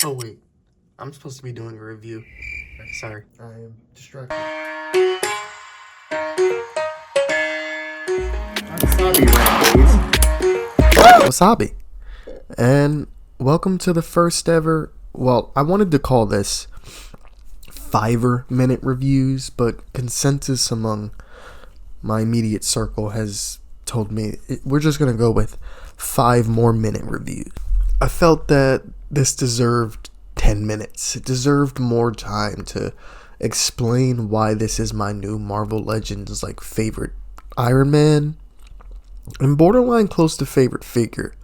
Oh wait, I'm supposed to be doing a review. Sorry, I am distracted. Wasabi. And welcome to the first ever, well, I wanted to call this 5-minute reviews, but consensus among my immediate circle has told me we're just going to go with 5 more minute reviews. I felt that this deserved 10 minutes. It deserved more time to explain why this is my new Marvel Legends favorite Iron Man and borderline close to favorite figure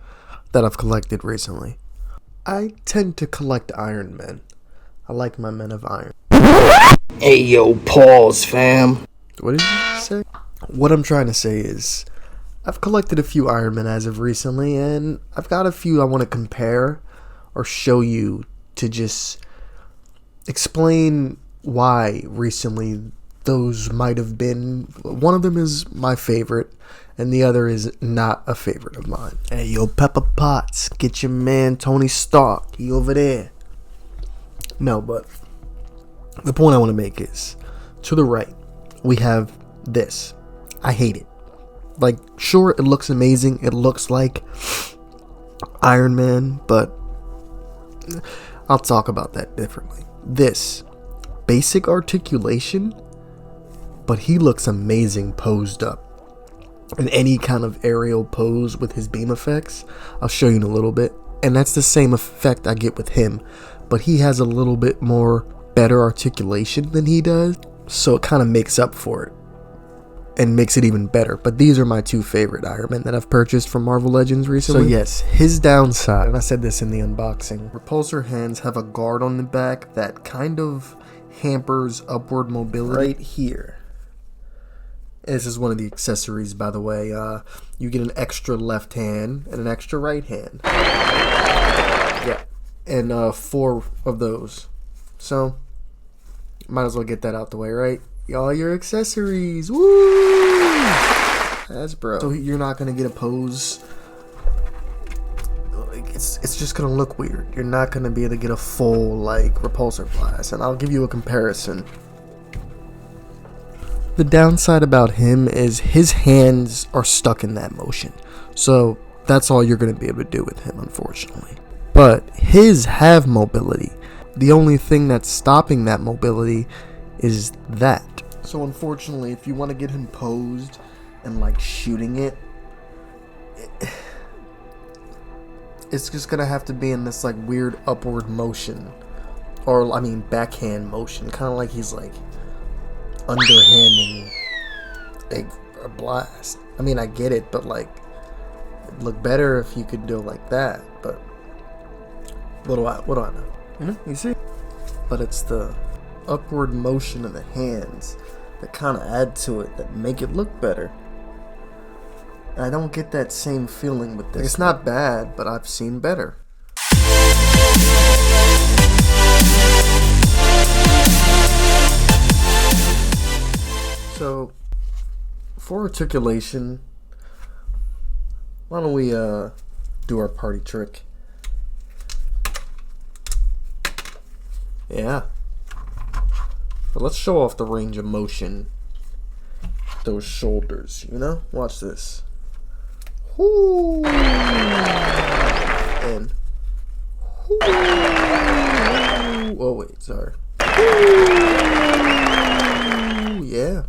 that I've collected recently. I tend to collect Iron Men. I like my Men of Iron. Hey yo, pause fam. What did you say? What I'm trying to say is I've collected a few Iron Men as of recently, and I've got a few I want to compare or show you to just explain why recently those might have been. One of them is my favorite, and the other is not a favorite of mine. Hey, yo, Pepper Potts, get your man Tony Stark. He over there. No, but the point I want to make is, to the right, we have this. I hate it. Sure, it looks amazing. It looks like Iron Man, but I'll talk about that differently. This, basic articulation, but he looks amazing posed up. In any kind of aerial pose with his beam effects. I'll show you in a little bit. And that's the same effect I get with him, but he has a little bit more better articulation than he does, so it kind of makes up for it and makes it even better. But these are my 2 favorite Iron Men that I've purchased from Marvel Legends recently. So yes, his downside, and I said this in the unboxing, repulsor hands have a guard on the back that kind of hampers upward mobility right here. This is one of the accessories, by the way. You get an extra left hand and an extra right hand. Yeah, and 4 of those. So, might as well get that out the way, right? All your accessories. Woo! That's bro. So you're not gonna get a pose. It's just gonna look weird. You're not gonna be able to get a full repulsor blast. And I'll give you a comparison. The downside about him is his hands are stuck in that motion. So that's all you're going to be able to do with him, unfortunately. But his have mobility. The only thing that's stopping that mobility is that. So unfortunately, if you want to get him posed and shooting it, it's just going to have to be in this weird upward motion. Or, backhand motion. Kind of like he's underhanding a blast. I get it, but it'd look better if you could do it like that. But what do I know? You see? But it's the upward motion of the hands that kind of add to it, that make it look better. And I don't get that same feeling with this. It's not bad, but I've seen better. So, for articulation, why don't we do our party trick? Yeah. But let's show off the range of motion. Those shoulders, Watch this. Whoo! And whoo! Oh wait, sorry. Whoo! Yeah.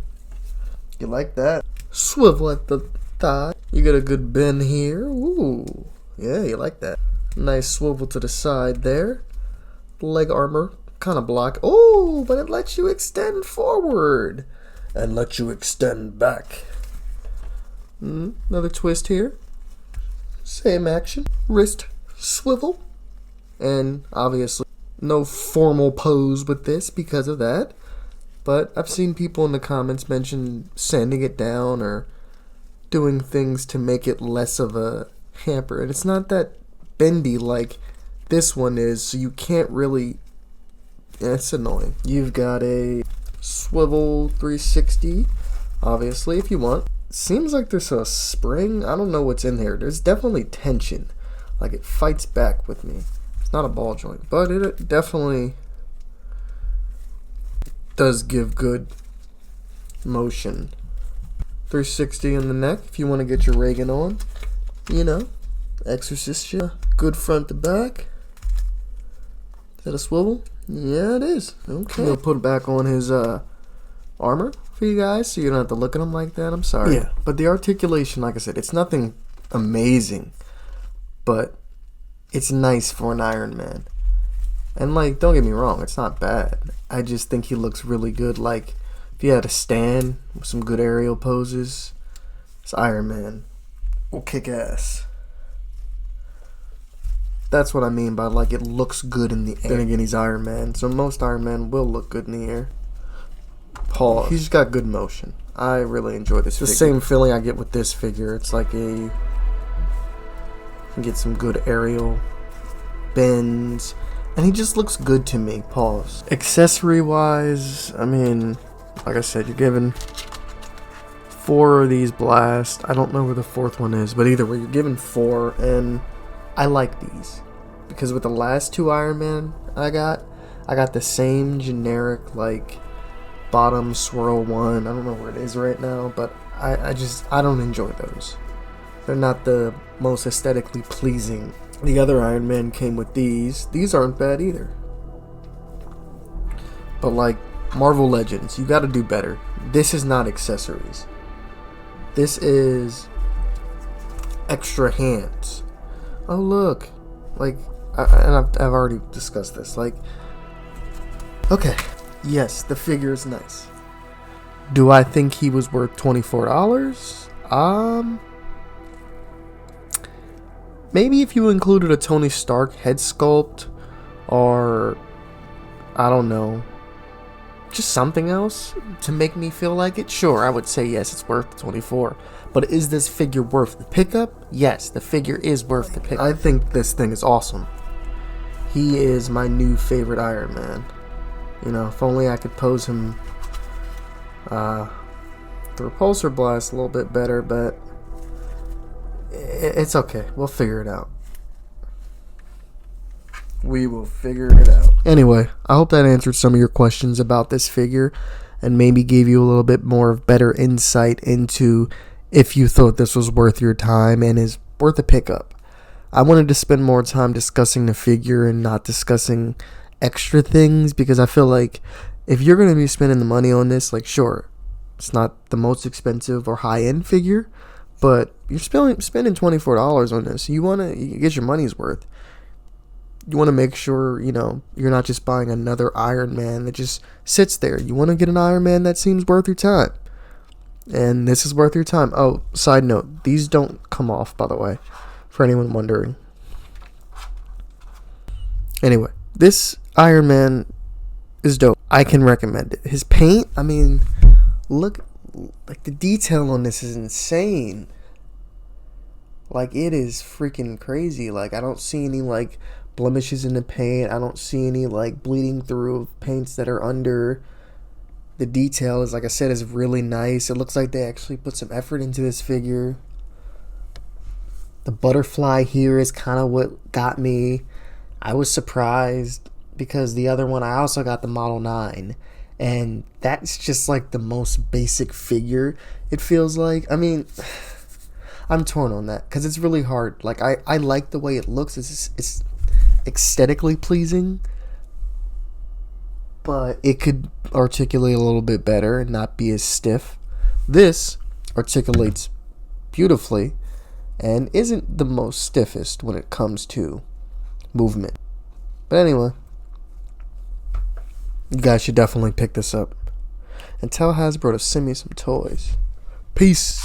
You like that? Swivel at the thigh. You get a good bend here. Ooh. Yeah, you like that. Nice swivel to the side there. Leg armor kind of block. Oh, but it lets you extend forward. And lets you extend back. Another twist here. Same action. Wrist swivel. And obviously no formal pose with this because of that. But I've seen people in the comments mention sanding it down or doing things to make it less of a hamper. And it's not that bendy like this one is, so you can't really... Yeah, it's annoying. You've got a swivel 360, obviously, if you want. Seems like there's a spring. I don't know what's in here. There's definitely tension. Like it fights back with me. It's not a ball joint, but it definitely does give good motion. 360 in the neck if you want to get your Reagan on. You know, exorcist shit. Good front to back. Is that a swivel? Yeah, it is. Okay. We'll put it back on his armor for you guys so you don't have to look at him like that. I'm sorry. Yeah, but the articulation, like I said, it's nothing amazing, but it's nice for an Iron Man. And, like, don't get me wrong, it's not bad. I just think he looks really good. Like, if you had a stand with some good aerial poses, this Iron Man will kick ass. That's what I mean by, like, it looks good in the air. Then again, he's Iron Man, so most Iron Man will look good in the air. Pause. He's got good motion. I really enjoy this figure. The same feeling I get with this figure. It's like you can get some good aerial bends. And he just looks good to me. Pause. Accessory-wise, I mean, like I said, you're given 4 of these blasts. I don't know where the 4th one is, but either way, you're given 4, and I like these. Because with the last 2 Iron Man I got the same generic, like, bottom swirl one. I don't know where it is right now, but I don't enjoy those. They're not the most aesthetically pleasing. The other Iron Man came with these. These aren't bad either. But like Marvel Legends, you gotta do better. This is not accessories. This is extra hands. Oh look. Like, I've already discussed this. Like, okay. Yes, the figure is nice. Do I think he was worth $24? Maybe if you included a Tony Stark head sculpt, or I don't know, just something else to make me feel like it, sure, I would say yes, it's worth the $24. But is this figure worth the pickup? Yes, the figure is worth the pickup. I think this thing is awesome. He is my new favorite Iron Man. You know, if only I could pose him the repulsor blast a little bit better, but it's okay. We'll figure it out. We will figure it out. Anyway, I hope that answered some of your questions about this figure and maybe gave you a little bit more of better insight into if you thought this was worth your time and is worth a pickup. I wanted to spend more time discussing the figure and not discussing extra things, because I feel like if you're going to be spending the money on this, like, sure, it's not the most expensive or high-end figure, but you're spending $24 on this. You want to get your money's worth. You want to make sure, you know, you're not just buying another Iron Man that just sits there. You want to get an Iron Man that seems worth your time. And this is worth your time. Oh, side note, these don't come off, by the way, for anyone wondering. Anyway, this Iron Man is dope. I can recommend it. His paint, I mean, look, like, the detail on this is insane. Like, it is freaking crazy. Like, I don't see any, like, blemishes in the paint. I don't see any, like, bleeding through of paints that are under. The detail is, like I said, is really nice. It looks like they actually put some effort into this figure. The butterfly here is kind of what got me. I was surprised because the other one, I also got the Model 9. And that's just like the most basic figure, it feels like. I mean, I'm torn on that because it's really hard. Like, I like the way it looks. It's aesthetically pleasing. But it could articulate a little bit better and not be as stiff. This articulates beautifully and isn't the most stiffest when it comes to movement. But anyway, you guys should definitely pick this up. And tell Hasbro to send me some toys. Peace.